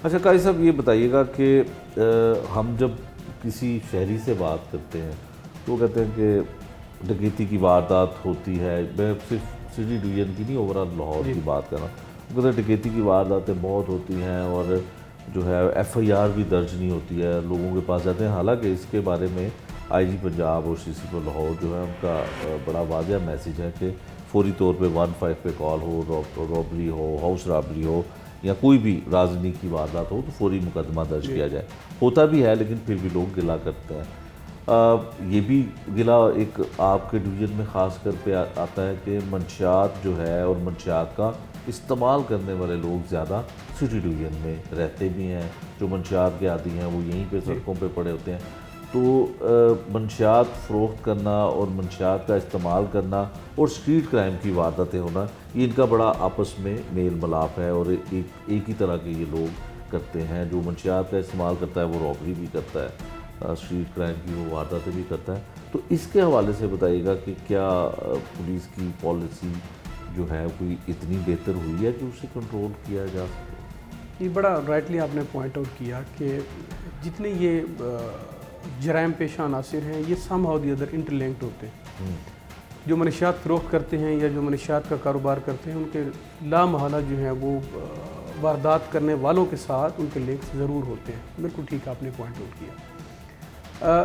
अच्छा काजी साहब, ये बताइएगा कि हम जब किसी शहरी से बात करते हैं तो वो कहते हैं कि डकैती की वारदात होती है। मैं सिर्फ सिटी डिवीज़न की नहीं, ओवरऑल लाहौर की बात कर रहा हूँ। वो कहते हैं डकैती की वारदातें बहुत होती हैं और जो है FIR भी दर्ज नहीं होती है, लोगों के पास जाते हैं। हालांकि इसके बारे में IG पंजाब और CCP लाहौर जो है उनका बड़ा वाज़ह मैसेज है कि फौरी तौर पे 15 पे कॉल हो, रॉबरी हो, हाउस रॉबरी हो या कोई भी राजनी की वारदात हो तो फौरी मुकदमा दर्ज किया जाए। होता भी है लेकिन फिर भी लोग गिला करते हैं। ये भी गिला एक आपके डिवीज़न में ख़ास कर पे आता है कि मंशियात जो है और मंशियात का इस्तेमाल करने वाले लोग ज़्यादा सिटी डिवीज़न में रहते भी हैं। जो मंशियात के आदी हैं वो यहीं पे सड़कों पे पड़े होते हैं। तो मंशियात फ़रोख्त करना और मंशियात का इस्तेमाल करना और स्ट्रीट क्राइम की वारदातें होना, ये इनका बड़ा आपस में मेल मिलाप है और एक ही तरह के ये लोग करते हैं। जो मंशियात का इस्तेमाल करता है वो रॉबरी भी करता है, स्ट्रीट क्राइम की वो वारदातें भी करता है। तो इसके हवाले से बताइएगा कि क्या पुलिस की पॉलिसी जो है कोई इतनी बेहतर हुई है कि उसे कंट्रोल किया जा सके? ये बड़ा राइटली आपने पॉइंट आउट किया कि जितने ये जराइम पेशा अनासिर हैं ये somehow the other interlinked होते हैं। जो मनशियात फ़रोख्त करते हैं या जो मनशियात का कारोबार करते हैं उनके लामहला जो है वो वारदात करने वालों के साथ उनके लिंक्स ज़रूर होते हैं। बिल्कुल ठीक आपने पॉइंट आउट किया।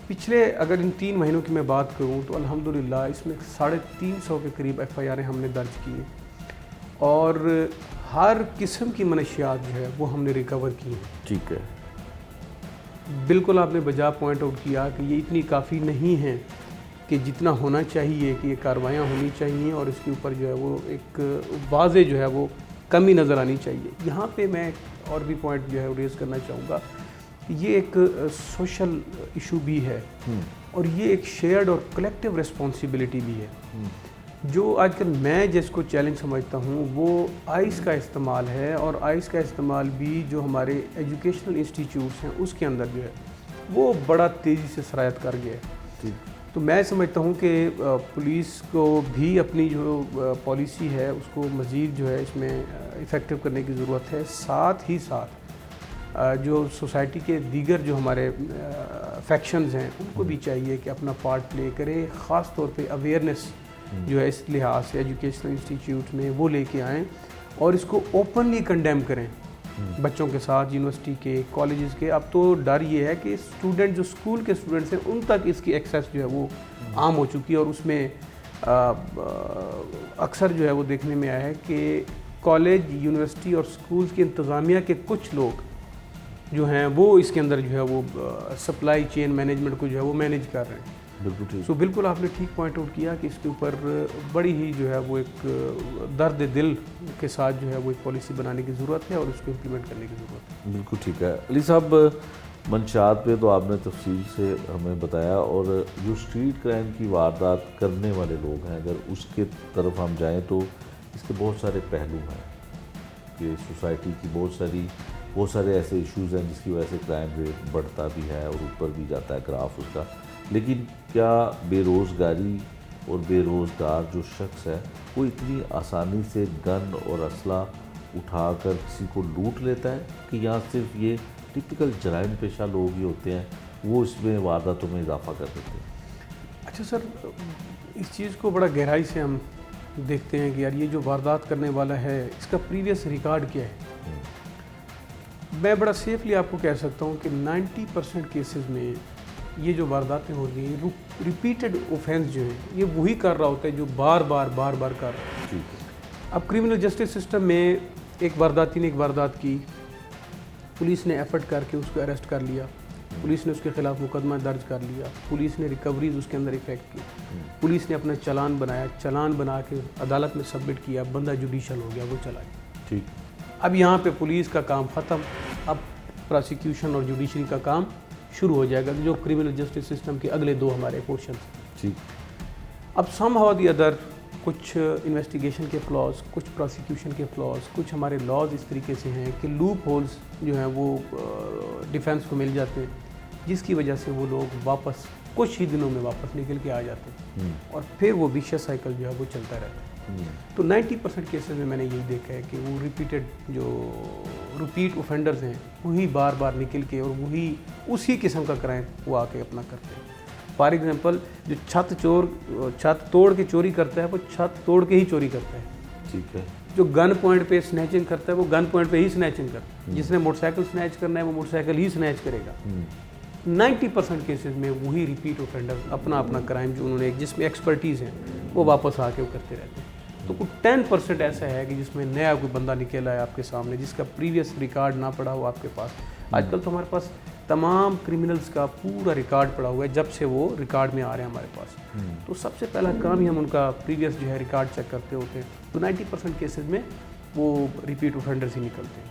पिछले अगर इन 3 महीनों की मैं बात करूं तो अल्हम्दुलिल्लाह इसमें 350 के करीब FIR हमने दर्ज किए और हर किस्म की मनशियात जो है वो हमने रिकवर की हैं। ठीक है, बिल्कुल आपने बजा पॉइंट आउट किया कि ये इतनी काफ़ी नहीं है कि जितना होना चाहिए कि ये कार्रवाइयाँ होनी चाहिए और इसके ऊपर जो है वो एक वाज़े जो है वो कमी नज़र आनी चाहिए। यहाँ पे मैं और भी पॉइंट जो है रेज़ करना चाहूँगा कि ये एक सोशल इशू भी है और ये एक शेयर्ड और कलेक्टिव रिस्पॉन्सिबिलिटी भी है। जो आजकल मैं जिसको चैलेंज समझता हूँ वो आइस का इस्तेमाल है और आइस का इस्तेमाल भी जो हमारे एजुकेशनल इंस्टीट्यूट्स हैं उसके अंदर जो है वो बड़ा तेज़ी से सरायत कर गया है। तो मैं समझता हूँ कि पुलिस को भी अपनी जो पॉलिसी है उसको मज़ीद जो है इसमें इफ़ेक्टिव करने की ज़रूरत है। साथ ही साथ जो सोसाइटी के दीगर जो हमारे फैक्शंस हैं उनको भी चाहिए कि अपना पार्ट प्ले करें। ख़ास तौर पे अवेयरनेस जो है इस लिहाज से एजुकेशनल इंस्टीट्यूट में वो लेके आएँ और इसको ओपनली कंडेम करें बच्चों के साथ, यूनिवर्सिटी के, कॉलेजेस के। अब तो डर ये है कि स्टूडेंट जो स्कूल के स्टूडेंट्स हैं उन तक इसकी एक्सेस जो है वो आम हो चुकी है और उसमें अक्सर जो है वो देखने में आया है कि कॉलेज, यूनिवर्सिटी और स्कूल्स की इंतज़ामिया के कुछ लोग जो हैं वो इसके अंदर जो है वो सप्लाई चेन मैनेजमेंट को जो है वो मैनेज कर रहे हैं। बिल्कुल ठीक। सो बिल्कुल आपने ठीक पॉइंट आउट किया कि इसके ऊपर बड़ी ही जो है वो एक दर्द दिल के साथ जो है वो एक पॉलिसी बनाने की ज़रूरत है और उसको इम्प्लीमेंट करने की ज़रूरत है। बिल्कुल ठीक है। अली साहब, मंशियात पे तो आपने तफसील से हमें बताया और जो स्ट्रीट क्राइम की वारदात करने वाले लोग हैं अगर उसके तरफ हम जाएं तो इसके बहुत सारे पहलू हैं कि सोसाइटी की बहुत सारे ऐसे इश्यूज़ हैं जिसकी वजह से क्राइम रेट बढ़ता भी है और ऊपर भी जाता है ग्राफ उसका। लेकिन क्या बेरोज़गारी और बेरोज़गार जो शख्स है वो इतनी आसानी से गन और असला उठाकर किसी को लूट लेता है कि यहाँ सिर्फ ये टिपिकल जराइम पेशा लोग ही होते हैं वो इसमें वारदातों में इजाफा कर देते हैं? अच्छा सर, इस चीज़ को बड़ा गहराई से हम देखते हैं कि यार ये जो वारदात करने वाला है इसका प्रीवियस रिकॉर्ड क्या है। मैं बड़ा सेफली आपको कह सकता हूँ कि 90% केसेस में ये जो वारदातें हो रही हैं रिपीटेड ऑफेंस जो है ये वही कर रहा होता है जो बार बार कर रहा है। अब क्रिमिनल जस्टिस सिस्टम में एक वारदाती ने एक वारदात की, पुलिस ने एफर्ट करके उसको अरेस्ट कर लिया, पुलिस ने उसके खिलाफ मुकदमा दर्ज कर लिया, पुलिस ने रिकवरीज उसके अंदर इफेक्ट की, पुलिस ने अपना चालान बनाया, चालान बना के अदालत में सबमिट किया, बंदा जुडिशल हो गया, वो चला गया। ठीक। अब यहाँ पे पुलिस का काम ख़त्म, अब प्रोसिक्यूशन और जुडिशरी का काम शुरू हो जाएगा जो क्रिमिनल जस्टिस सिस्टम के अगले 2 हमारे पोर्शन। ठीक। अब सम हाउ दी अदर कुछ इन्वेस्टिगेशन के फ्लॉज, कुछ प्रोसिक्यूशन के फ्लॉज, कुछ हमारे लॉज इस तरीके से हैं कि लूप होल्स जो हैं वो डिफेंस को मिल जाते हैं जिसकी वजह से वो लोग वापस कुछ ही दिनों में वापस निकल के आ जाते हैं और फिर वो विशियस साइकिल जो है वो चलता रहता है। तो 90% केसेस में मैंने यही देखा है कि वो रिपीटेड जो रिपीट ऑफेंडर्स हैं वही बार बार निकल के और वही उसी किस्म का क्राइम वो आके अपना करते हैं। फॉर एग्जांपल जो छत तोड़ के चोरी करता है वो छत तोड़ के ही चोरी करता है। ठीक है। जो गन पॉइंट पे स्नैचिंग करता है वो गन पॉइंट पे ही स्नैचिंग करता है। जिसने मोटरसाइकिल स्नैच करना है वो मोटरसाइकिल ही स्नैच करेगा। 90% केसेस में वही रिपीट ऑफेंडर अपना अपना क्राइम जो उन्होंने जिसमें एक्सपर्टीज़ है वो वापस आके वो करते रहते हैं। तो कुछ 10% ऐसा है कि जिसमें नया कोई बंदा निकला है आपके सामने जिसका प्रीवियस रिकॉर्ड ना पड़ा हो आपके पास। आजकल तो हमारे पास तमाम क्रिमिनल्स का पूरा रिकॉर्ड पड़ा हुआ है जब से वो रिकॉर्ड में आ रहे हैं हमारे पास। तो सबसे पहला काम ही हम उनका प्रीवियस जो है रिकॉर्ड चेक करते होते हैं। तो 90% केसेस में वो रिपीट ऑफेंडर्स ही निकलते हैं।